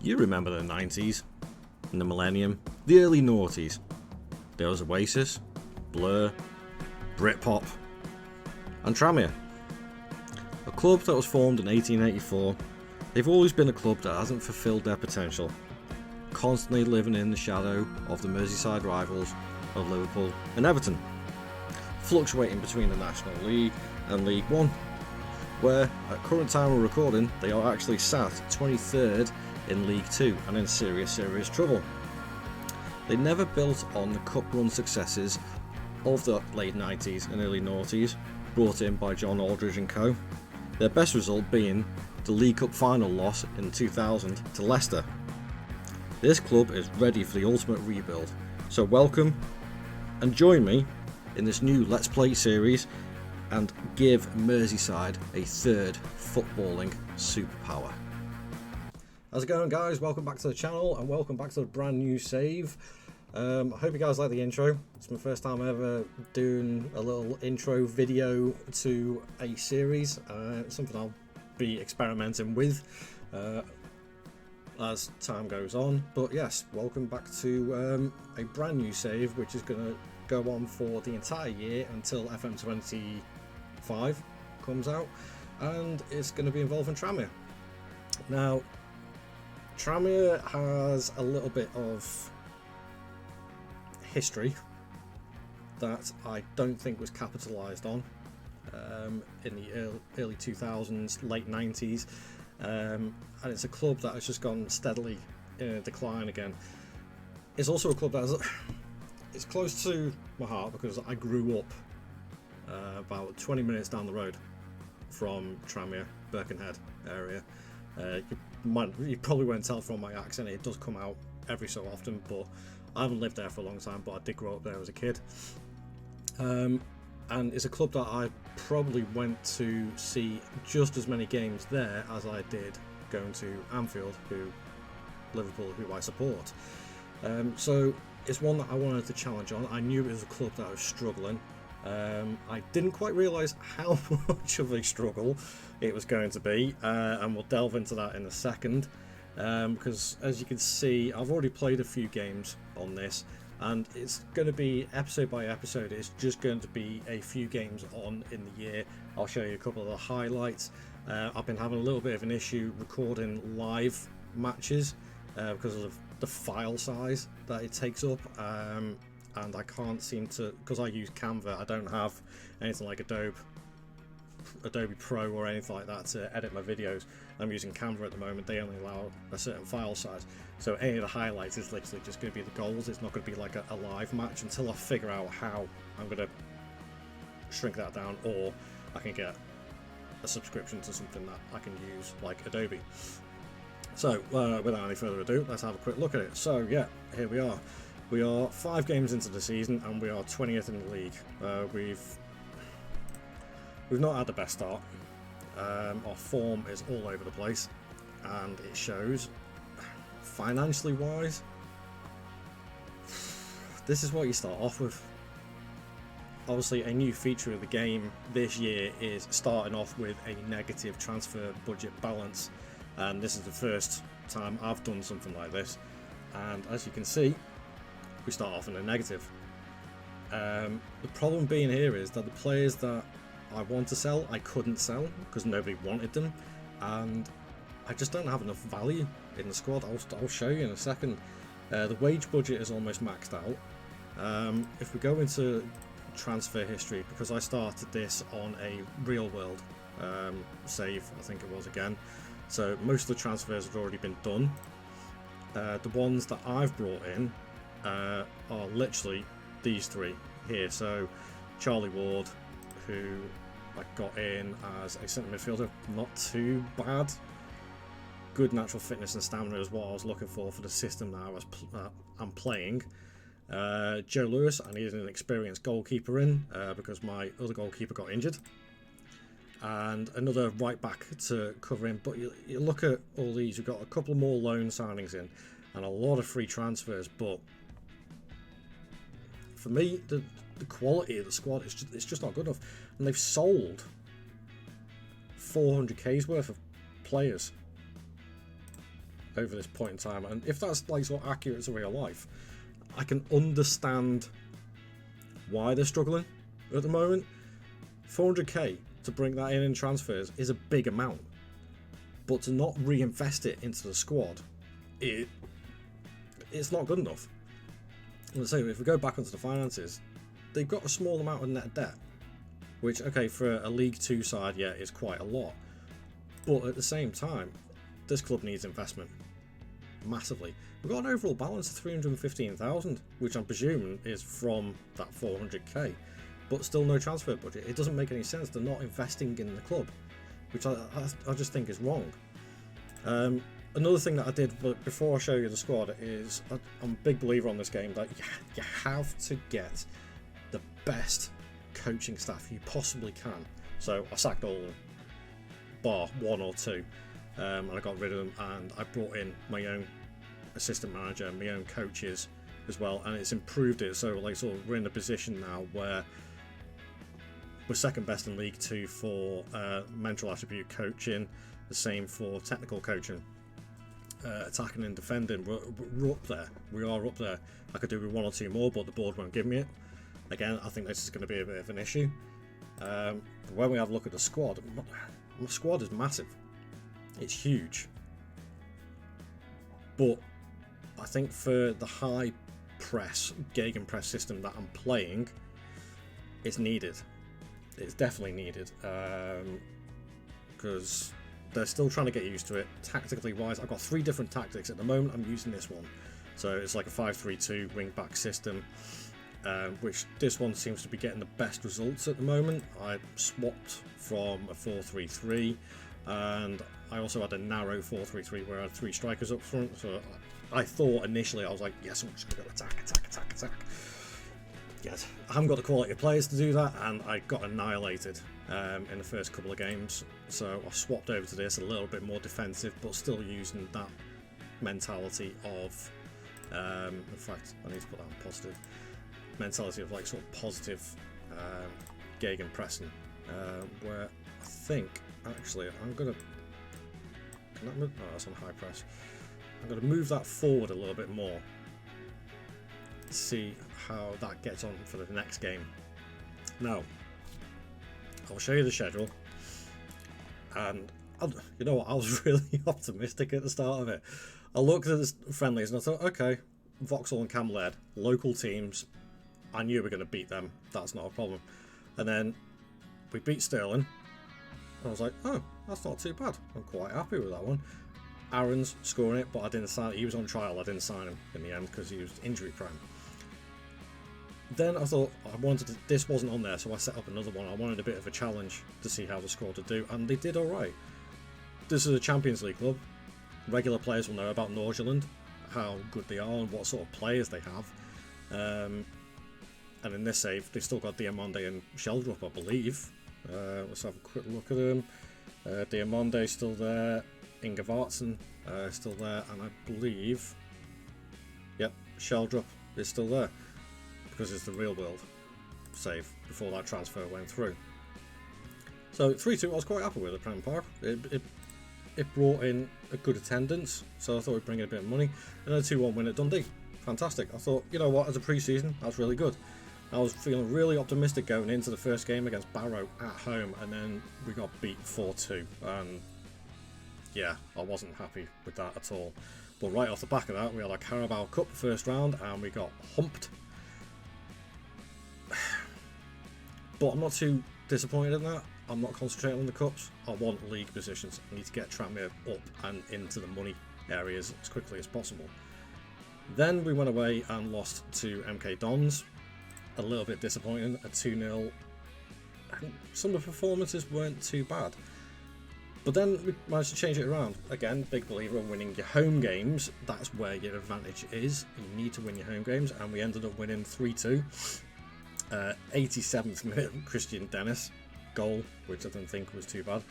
You remember the 90s, and the millennium, the early noughties. There was Oasis, Blur, Britpop, and Tranmere. A club that was formed in 1884, they've always been a club that hasn't fulfilled their potential, constantly living in the shadow of the Merseyside rivals of Liverpool and Everton, fluctuating between the National League and League One, where at current time of recording they are actually sat 23rd in League Two and in serious trouble. They never built on the cup run successes of the late 90s and early noughties brought in by John Aldridge and co, their best result being the League Cup final loss in 2000 to Leicester. This club is ready for the ultimate rebuild, so welcome and join me in this new Let's Play series and give Merseyside a third footballing superpower. How's it going, guys? Welcome back to the channel and welcome back to the brand new save. I hope you guys like the intro. It's my first time ever doing a little intro video to a series. It's something I'll be experimenting with as time goes on. But yes, welcome back to a brand new save, which is going to go on for the entire year until FM25 comes out, and it's going to be involving Tranmere. Now, Tranmere has a little bit of history that I don't think was capitalised on in the early 2000s, late 90s, and it's a club that has just gone steadily in a decline again. It's also a club that it's close to my heart because I grew up about 20 minutes down the road from Tranmere, Birkenhead area. You probably won't tell from my accent, it does come out every so often, but I haven't lived there for a long time, but I did grow up there as a kid. And it's a club that I probably went to see just as many games there as I did going to Anfield, Liverpool, who I support. So it's one that I wanted to challenge on. I knew it was a club that was struggling. I didn't quite realise how much of a struggle it was going to be, and we'll delve into that in a second, because as you can see, I've already played a few games on this, and it's going to be episode by episode. It's just going to be a few games on in the year. I'll show you a couple of the highlights. I've been having a little bit of an issue recording live matches because of the file size that it takes up, and I can't seem to, because I use Canva, I don't have anything like Adobe Pro or anything like that to edit my videos. I'm using Canva at the moment. They only allow a certain file size, so any of the highlights is literally just going to be the goals. It's not going to be like a live match until I figure out how I'm going to shrink that down, or I can get a subscription to something that I can use like Adobe. So without any further ado, let's have a quick look at it. So yeah, here we are. We are 5 games into the season and we are 20th in the league. We've not had the best start. Our form is all over the place, and it shows. Financially wise, this is what you start off with. Obviously, a new feature of the game this year is starting off with a negative transfer budget balance, and this is the first time I've done something like this, and as you can see, we start off in a negative. The problem being here is that the players that I want to sell, I couldn't sell because nobody wanted them, and I just don't have enough value in the squad. I'll show you in a second. The wage budget is almost maxed out. If we go into transfer history, because I started this on a real world save, I think it was again, so most of the transfers have already been done. The ones that I've brought in are literally these 3 here. So Charlie Ward, who I got in as a centre midfielder, not too bad. Good natural fitness and stamina is what I was looking for the system that I'm playing. Joe Lewis, I needed an experienced goalkeeper in because my other goalkeeper got injured, and another right back to cover in. But you look at all these, we've got a couple more loan signings in and a lot of free transfers, but for me, the quality of the squad it's just not good enough, and they've sold 400k's worth of players. over this point in time. And if that's like sort of accurate to real life, I can understand why they're struggling at the moment. 400k to bring that in transfers is a big amount, but to not reinvest it into the squad, it's not good enough. And so if we go back onto the finances, they've got a small amount of net debt, which, okay, for a League 2 side, yeah, is quite a lot. But at the same time, this club needs investment massively. We've got an overall balance of 315,000, which I'm presuming is from that 400k, but still no transfer budget. It doesn't make any sense. They're not investing in the club, which I just think is wrong. Another thing that I did before I show you the squad is I'm a big believer on this game that you have to get the best coaching staff you possibly can. So I sacked all of them, bar one or two, and I got rid of them, and I brought in my own assistant manager, my own coaches as well, and it's improved it. So like sort of we're in a position now where we're second best in League 2 for mental attribute coaching, the same for technical coaching. Attacking and defending, we're up there. We are up there. I could do with one or two more, but the board won't give me it. Again, I think this is going to be a bit of an issue. When we have a look at the squad, my squad is massive. It's huge. But I think for the high press, gegenpress system that I'm playing, it's needed. It's definitely needed. Because they're still trying to get used to it. Tactically wise, I've got 3 different tactics. At the moment, I'm using this one. So it's like a 5-3-2 wing-back system, which this one seems to be getting the best results at the moment. I swapped from a 4-3-3, and I also had a narrow 4-3-3 where I had 3 strikers up front. So I thought initially, I was like, yes, I'm just going to go attack. Yes, I haven't got the quality of players to do that, and I got annihilated in the first couple of games. So I swapped over to this, a little bit more defensive, but still using that mentality of, in fact, I need to put that on positive, mentality of like sort of positive gegenpressing, where I think, actually, I'm going to, can that move? Oh, that's on high press. I'm going to move that forward a little bit more, see how that gets on for the next game. Now, I'll show you the schedule, and you know what, I was really optimistic at the start of it. I looked at the friendlies and I thought, okay, Vauxhall and Camberlade, local teams, I knew we were going to beat them, that's not a problem. And then we beat Stirling, and I was like, oh, that's not too bad, I'm quite happy with that one. Aaron's scoring it, but I didn't sign, he was on trial, I didn't sign him in the end because he was injury prone. Then I thought this wasn't on there, so I set up another one. I wanted a bit of a challenge to see how the squad would do, and they did alright. This is a Champions League club. Regular players will know about Norgeland, how good they are and what sort of players they have. And in this save, they've still got Diamonde and Sheldrup, I believe. Let's have a quick look at them. Diamonde still there, Inge Vartsen still there, and I believe, yep, Sheldrup is still there, because it's the real world save before that transfer went through. So 3-2 I was quite happy with at Pram Park. It brought in a good attendance, so I thought we'd bring in a bit of money. And then a 2-1 win at Dundee. Fantastic. I thought, you know what, as a pre-season, that's really good. I was feeling really optimistic going into the first game against Barrow at home, and then we got beat 4-2. And yeah, I wasn't happy with that at all. But right off the back of that, we had our Carabao Cup first round, and we got humped. But I'm not too disappointed in that. I'm not concentrating on the cups. I want league positions. I need to get Tranmere up and into the money areas as quickly as possible. Then we went away and lost to MK Dons. A little bit disappointing, a 2-0. Some of the performances weren't too bad. But then we managed to change it around. Again, big believer in winning your home games. That's where your advantage is. You need to win your home games, and we ended up winning 3-2. 87th minute, Christian Dennis goal, which I didn't think was too bad.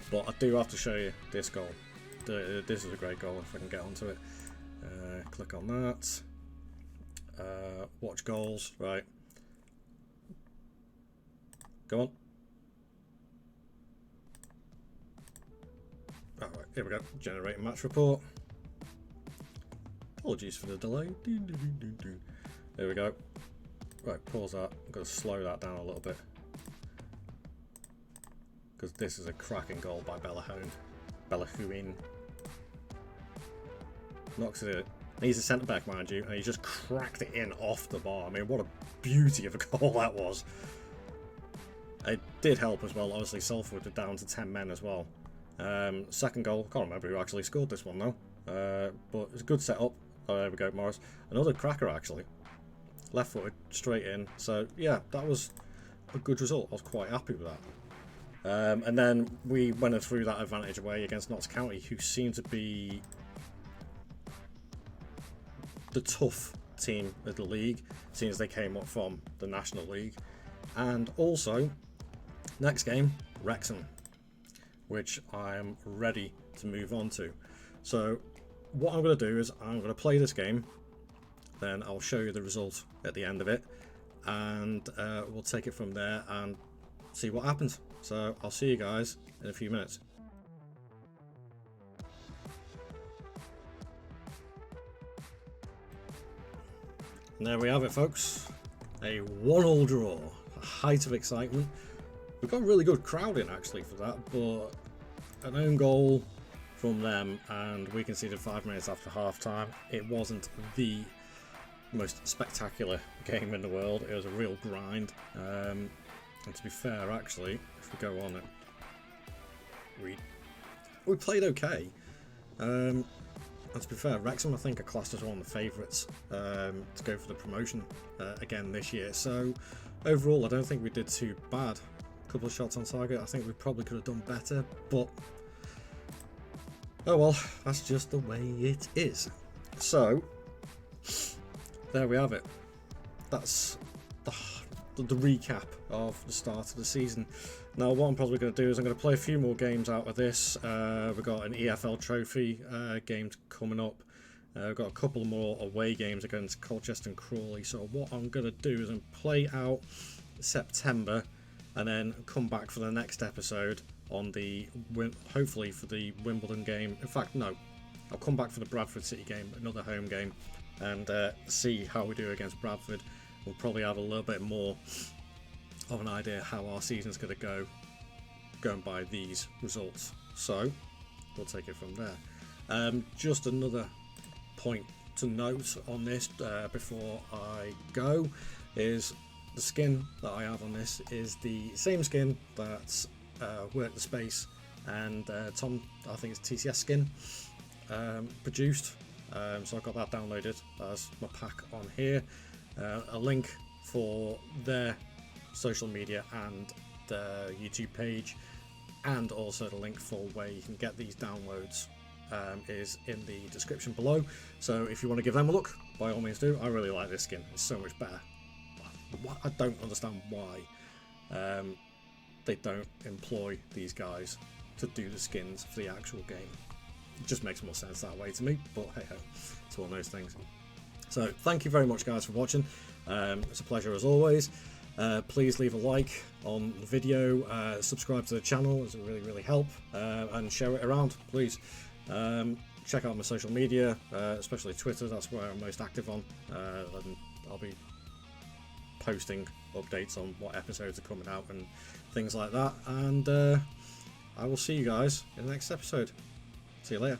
But I do have to show you this goal. This is a great goal if I can get onto it. Click on that. Watch goals. Right. Go on. Alright, here we go. Generate match report. Apologies for the delay. There we go. Right, pause that. I'm going to slow that down a little bit, because this is a cracking goal by Bellahuin. Knocks it. He's a centre back, mind you, and he just cracked it in off the bar. I mean, what a beauty of a goal that was. It did help as well. Obviously, Salford were down to 10 men as well. Second goal, can't remember who actually scored this one though. But it's a good setup. Oh, there we go, Morris. Another cracker actually. Left footed, straight in. So yeah, that was a good result. I was quite happy with that. And then we went through that advantage away against Notts County, who seemed to be the tough team of the league, seeing as they came up from the National League. And also, next game, Wrexham, which I am ready to move on to. So what I'm going to do is I'm going to play this game, then I'll show you the result at the end of it, and we'll take it from there and see what happens. So I'll see you guys in a few minutes. And there we have it, folks. A 1-1 draw. A height of excitement. We've got a really good crowd in actually for that, but an own goal from them and we conceded 5 minutes after half time. It wasn't the most spectacular game in the world. It was a real grind. And to be fair, actually, if we go on it, we played okay. And to be fair, Wrexham I think are classed as one of the favourites to go for the promotion again this year. So overall, I don't think we did too bad. A couple of shots on target. I think we probably could have done better, but oh well, that's just the way it is. So there we have it. That's the recap of the start of the season. Now what I'm probably going to do is I'm going to play a few more games out of this. We've got an EFL trophy game coming up. We've got a couple more away games against Colchester and Crawley. So what I'm going to do is play out September and then come back for the next episode on the hopefully for the Wimbledon game. In fact, no, I'll come back for the Bradford City game, another home game, and see how we do against Bradford. We'll probably have a little bit more of an idea how our season's going to go, going by these results. So we'll take it from there. Just another point to note on this before I go is the skin that I have on this is the same skin that Work the Space and Tom, I think it's TCS skin, produced. So I got that downloaded as my pack on here. A link for their social media and the YouTube page, and also the link for where you can get these downloads is in the description below. So if you want to give them a look, by all means do. I really like this skin, it's so much better. I don't understand why they don't employ these guys to do the skins for the actual game. It just makes more sense that way to me, but hey ho, it's one of those things. So thank you very much guys for watching. It's a pleasure as always. Please leave a like on the video, subscribe to the channel, as it really help, and share it around please. Check out my social media, especially Twitter, that's where I'm most active on, and I'll be posting updates on what episodes are coming out and things like that, and I will see you guys in the next episode. See you later.